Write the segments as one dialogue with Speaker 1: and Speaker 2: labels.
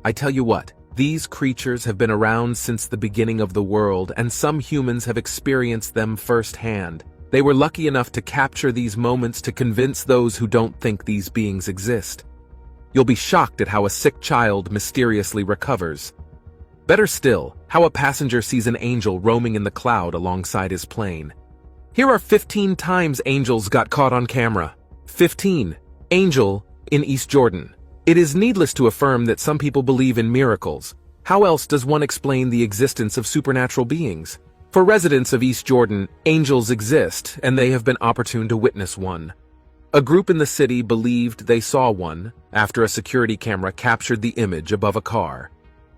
Speaker 1: I tell you what, these creatures have been around since the beginning of the world, and some humans have experienced them firsthand. They were lucky enough to capture these moments to convince those who don't think these beings exist. You'll be shocked at how a sick child mysteriously recovers. Better still, how a passenger sees an angel roaming in the cloud alongside his plane. Here are 15 times angels got caught on camera. 15. Angel in East Jordan. It is needless to affirm that some people believe in miracles. How else does one explain the existence of supernatural beings? For residents of East Jordan, angels exist, and they have been opportune to witness one. A group in the city believed they saw one after a security camera captured the image above a car.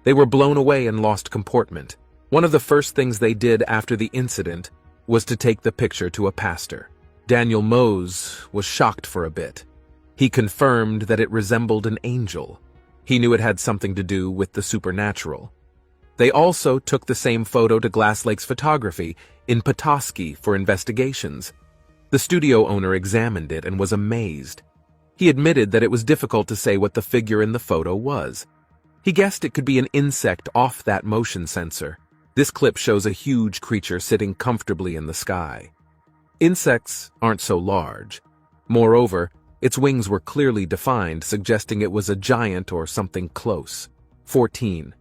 Speaker 1: They were blown away and lost comportment. One of the first things they did after the incident was to take the picture to a pastor. Daniel Mose was shocked for a bit. He confirmed that it resembled an angel. He knew it had something to do with the supernatural. They also took the same photo to Glass Lakes Photography in Petoskey for investigations. The studio owner examined it and was amazed. He admitted that it was difficult to say what the figure in the photo was. He guessed it could be an insect off that motion sensor. This clip shows a huge creature sitting comfortably in the sky. Insects aren't so large. Moreover, its wings were clearly defined, suggesting it was a giant or something close. 14.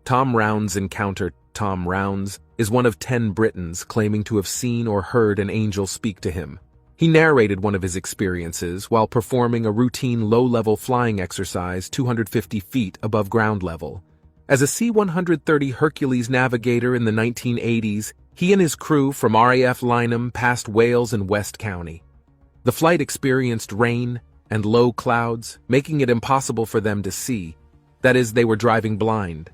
Speaker 1: Tom Rounds encounter. Tom Rounds is one of 10 Britons claiming to have seen or heard an angel speak to him. He narrated one of his experiences while performing a routine low-level flying exercise 250 feet above ground level. As a C-130 Hercules navigator in the 1980s, he and his crew from RAF Lynham passed Wales and West County. The flight experienced rain and low clouds, making it impossible for them to see. That is, they were driving blind.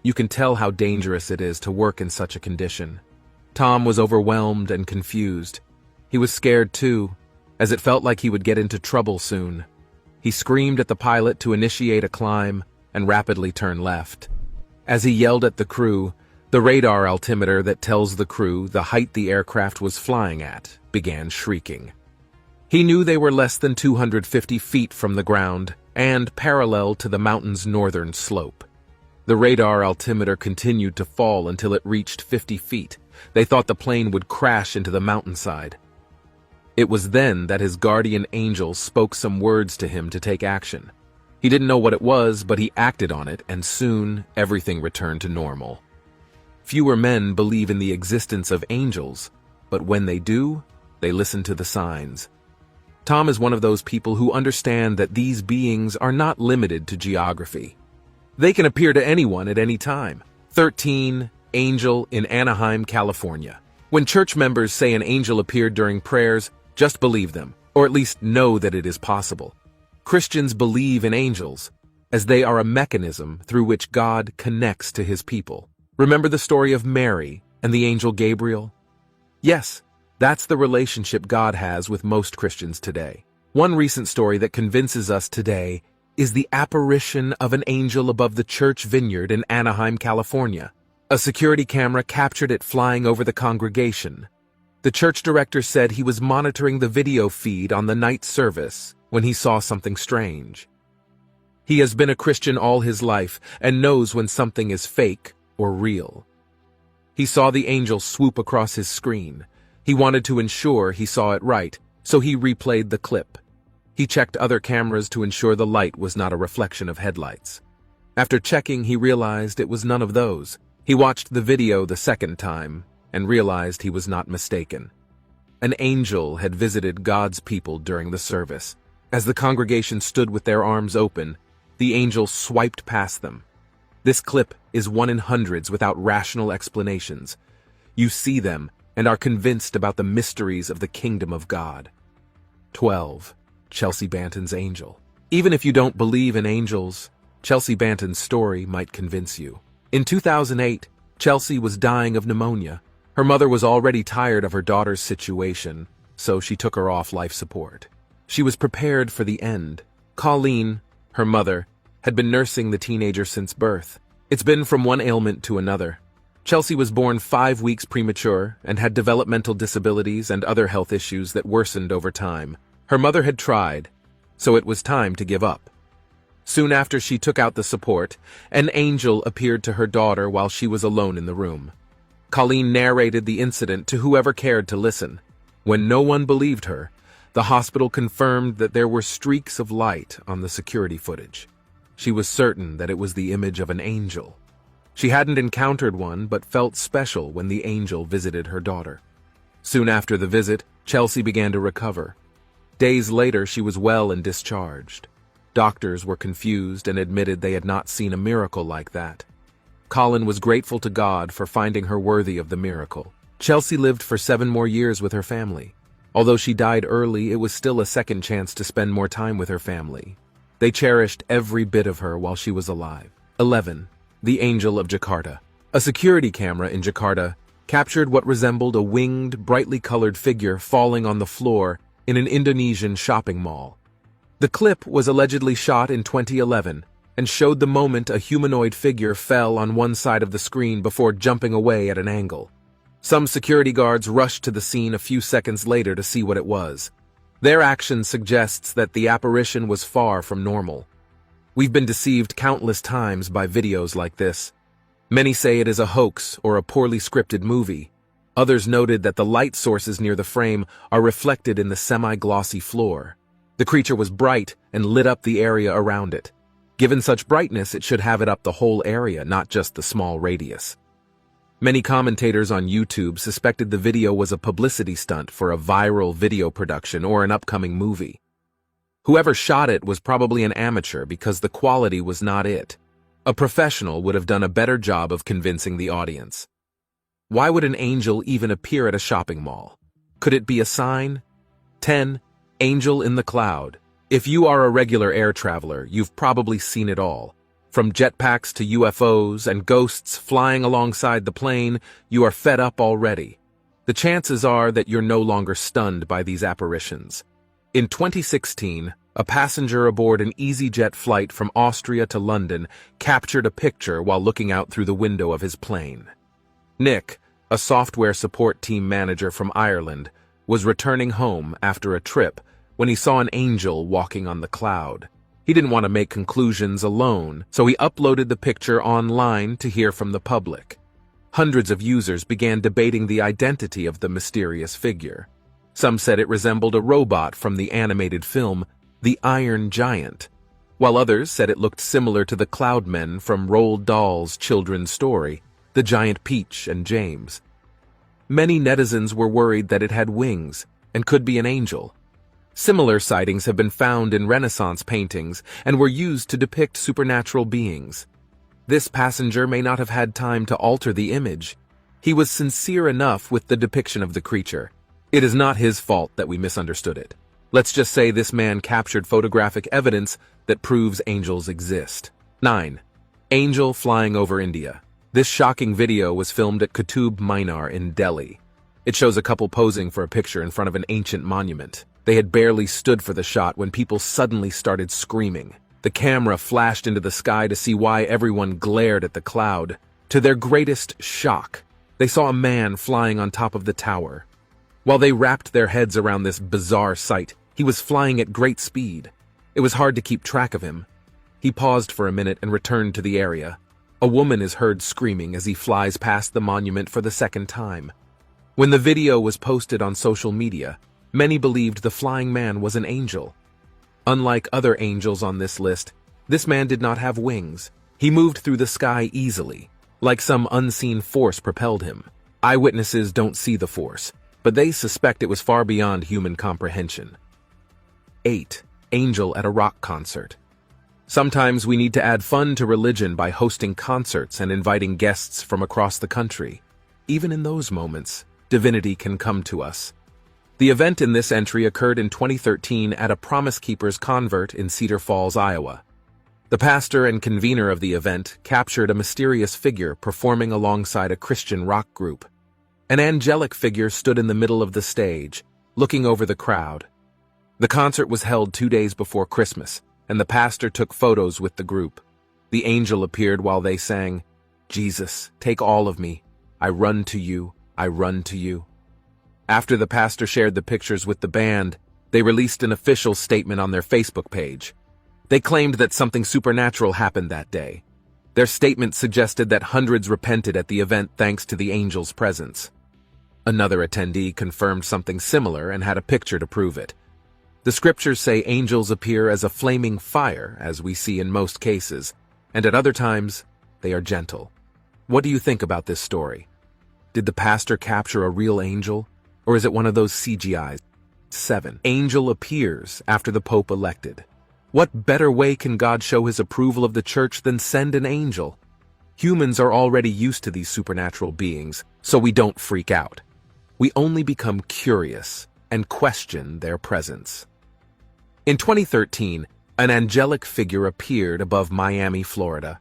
Speaker 1: You can tell how dangerous it is to work in such a condition. Tom was overwhelmed and confused. He was scared too, as it felt like he would get into trouble soon. He screamed at the pilot to initiate a climb and rapidly turn left. As he yelled at the crew, the radar altimeter that tells the crew the height the aircraft was flying at began shrieking. He knew they were less than 250 feet from the ground and parallel to the mountain's northern slope. The radar altimeter continued to fall until it reached 50 feet. They thought the plane would crash into the mountainside. It was then that his guardian angel spoke some words to him to take action. He didn't know what it was, but he acted on it, and soon everything returned to normal. Fewer men believe in the existence of angels, but when they do, they listen to the signs. Tom is one of those people who understand that these beings are not limited to geography. They can appear to anyone at any time. 13. Angel in Anaheim, California. When church members say an angel appeared during prayers, just believe them, or at least know that it is possible. Christians believe in angels, as they are a mechanism through which God connects to his people. Remember the story of Mary and the angel Gabriel? Yes, that's the relationship God has with most Christians today. One recent story that convinces us today is the apparition of an angel above the church vineyard in Anaheim, California. A security camera captured it flying over the congregation. The church director said he was monitoring the video feed on the night service when he saw something strange. He has been a Christian all his life and knows when something is fake or real. He saw the angel swoop across his screen. He wanted to ensure he saw it right, so he replayed the clip. He checked other cameras to ensure the light was not a reflection of headlights. After checking, he realized it was none of those. He watched the video the second time and realized he was not mistaken. An angel had visited God's people during the service. As the congregation stood with their arms open, the angel swiped past them. This clip is one in hundreds without rational explanations. You see them and are convinced about the mysteries of the kingdom of God. 12. Chelsea Banton's angel. Even if you don't believe in angels, Chelsea Banton's story might convince you. In 2008, Chelsea was dying of pneumonia. Her mother was already tired of her daughter's situation, so she took her off life support. She was prepared for the end. Colleen, her mother, had been nursing the teenager since birth. It's been from one ailment to another. Chelsea was born 5 weeks premature and had developmental disabilities and other health issues that worsened over time. Her mother had tried, so it was time to give up. Soon after she took out the support, an angel appeared to her daughter while she was alone in the room. Colleen narrated the incident to whoever cared to listen. When no one believed her, the hospital confirmed that there were streaks of light on the security footage. She was certain that it was the image of an angel. She hadn't encountered one, but felt special when the angel visited her daughter. Soon after the visit, Chelsea began to recover. Days later, she was well and discharged. Doctors were confused and admitted they had not seen a miracle like that. Colin was grateful to God for finding her worthy of the miracle. Chelsea lived for 7 more years with her family. Although she died early, it was still a second chance to spend more time with her family. They cherished every bit of her while she was alive. 11. The Angel of Jakarta. A security camera in Jakarta captured what resembled a winged, brightly colored figure falling on the floor in an Indonesian shopping mall. The clip was allegedly shot in 2011 and showed the moment a humanoid figure fell on one side of the screen before jumping away at an angle. Some security guards rushed to the scene a few seconds later to see what it was. Their action suggests that the apparition was far from normal. We've been deceived countless times by videos like this. Many say it is a hoax or a poorly scripted movie. Others noted that the light sources near the frame are reflected in the semi-glossy floor. The creature was bright and lit up the area around it. Given such brightness, it should have it up the whole area, not just the small radius. Many commentators on YouTube suspected the video was a publicity stunt for a viral video production or an upcoming movie. Whoever shot it was probably an amateur because the quality was not it. A professional would have done a better job of convincing the audience. Why would an angel even appear at a shopping mall? Could it be a sign? 10. Angel in the cloud. If you are a regular air traveler, you've probably seen it all. From jetpacks to UFOs and ghosts flying alongside the plane, you are fed up already. The chances are that you're no longer stunned by these apparitions. In 2016, a passenger aboard an EasyJet flight from Austria to London captured a picture while looking out through the window of his plane. Nick, a software support team manager from Ireland, was returning home after a trip when he saw an angel walking on the cloud. He didn't want to make conclusions alone, so he uploaded the picture online to hear from the public. Hundreds of users began debating the identity of the mysterious figure. Some said it resembled a robot from the animated film The Iron Giant, while others said it looked similar to the Cloudmen from Roald Dahl's children's story, The Giant Peach and James. Many netizens were worried that it had wings and could be an angel. Similar sightings have been found in Renaissance paintings and were used to depict supernatural beings. This passenger may not have had time to alter the image. He was sincere enough with the depiction of the creature. It is not his fault that we misunderstood it. Let's just say this man captured photographic evidence that proves angels exist. 9. Angel flying over India. This shocking video was filmed at Qutub Minar in Delhi. It shows a couple posing for a picture in front of an ancient monument. They had barely stood for the shot when people suddenly started screaming. The camera flashed into the sky to see why everyone glared at the cloud. To their greatest shock, they saw a man flying on top of the tower. While they wrapped their heads around this bizarre sight, he was flying at great speed. It was hard to keep track of him. He paused for a minute and returned to the area. A woman is heard screaming as he flies past the monument for the second time. When the video was posted on social media, many believed the flying man was an angel. Unlike other angels on this list, this man did not have wings. He moved through the sky easily, like some unseen force propelled him. Eyewitnesses don't see the force, but they suspect it was far beyond human comprehension. 8. Angel at a rock concert. Sometimes we need to add fun to religion by hosting concerts and inviting guests from across the country. Even in those moments, divinity can come to us. The event in this entry occurred in 2013 at a Promise Keepers convert in Cedar Falls, Iowa. The pastor and convener of the event captured a mysterious figure performing alongside a Christian rock group. An angelic figure stood in the middle of the stage, looking over the crowd. The concert was held 2 days before Christmas, and the pastor took photos with the group. The angel appeared while they sang, "Jesus, take all of me. I run to you, I run to you." After the pastor shared the pictures with the band, they released an official statement on their Facebook page. They claimed that something supernatural happened that day. Their statement suggested that hundreds repented at the event thanks to the angel's presence. Another attendee confirmed something similar and had a picture to prove it. The scriptures say angels appear as a flaming fire, as we see in most cases, and at other times, they are gentle. What do you think about this story? Did the pastor capture a real angel, or is it one of those CGIs? 7. Angel appears after the Pope elected. What better way can God show his approval of the church than send an angel? Humans are already used to these supernatural beings, so we don't freak out. We only become curious and question their presence. In 2013, an angelic figure appeared above Miami, Florida.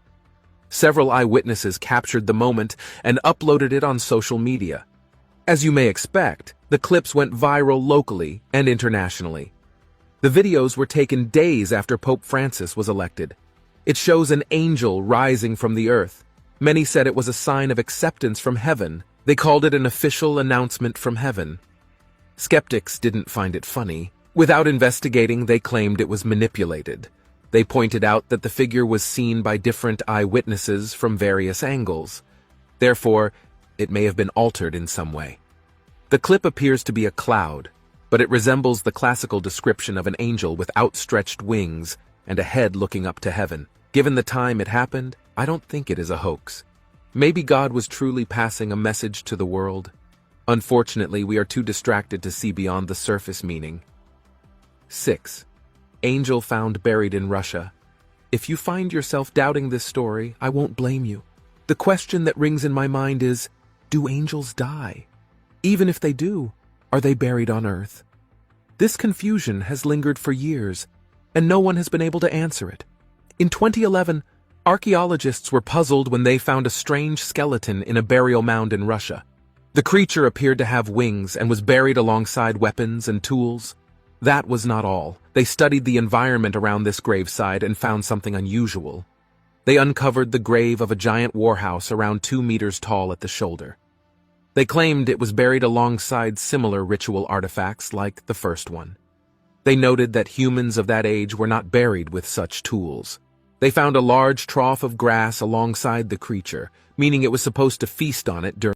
Speaker 1: Several eyewitnesses captured the moment and uploaded it on social media. As you may expect, the clips went viral locally and internationally. The videos were taken days after Pope Francis was elected. It shows an angel rising from the earth. Many said it was a sign of acceptance from heaven. They called it an official announcement from heaven. Skeptics didn't find it funny. Without investigating, they claimed it was manipulated. They pointed out that the figure was seen by different eyewitnesses from various angles. Therefore, it may have been altered in some way. The clip appears to be a cloud, but it resembles the classical description of an angel with outstretched wings and a head looking up to heaven. Given the time it happened, I don't think it is a hoax. Maybe God was truly passing a message to the world. Unfortunately, we are too distracted to see beyond the surface meaning. 6. Angel found buried in Russia. If you find yourself doubting this story, I won't blame you. The question that rings in my mind is, do angels die? Even if they do, are they buried on Earth? This confusion has lingered for years, and no one has been able to answer it. In 2011, archaeologists were puzzled when they found a strange skeleton in a burial mound in Russia. The creature appeared to have wings and was buried alongside weapons and tools. That was not all. They studied the environment around this gravesite and found something unusual. They uncovered the grave of a giant warhouse around 2 meters tall at the shoulder. They claimed it was buried alongside similar ritual artifacts like the first one. They noted that humans of that age were not buried with such tools. They found a large trough of grass alongside the creature, meaning it was supposed to feast on it during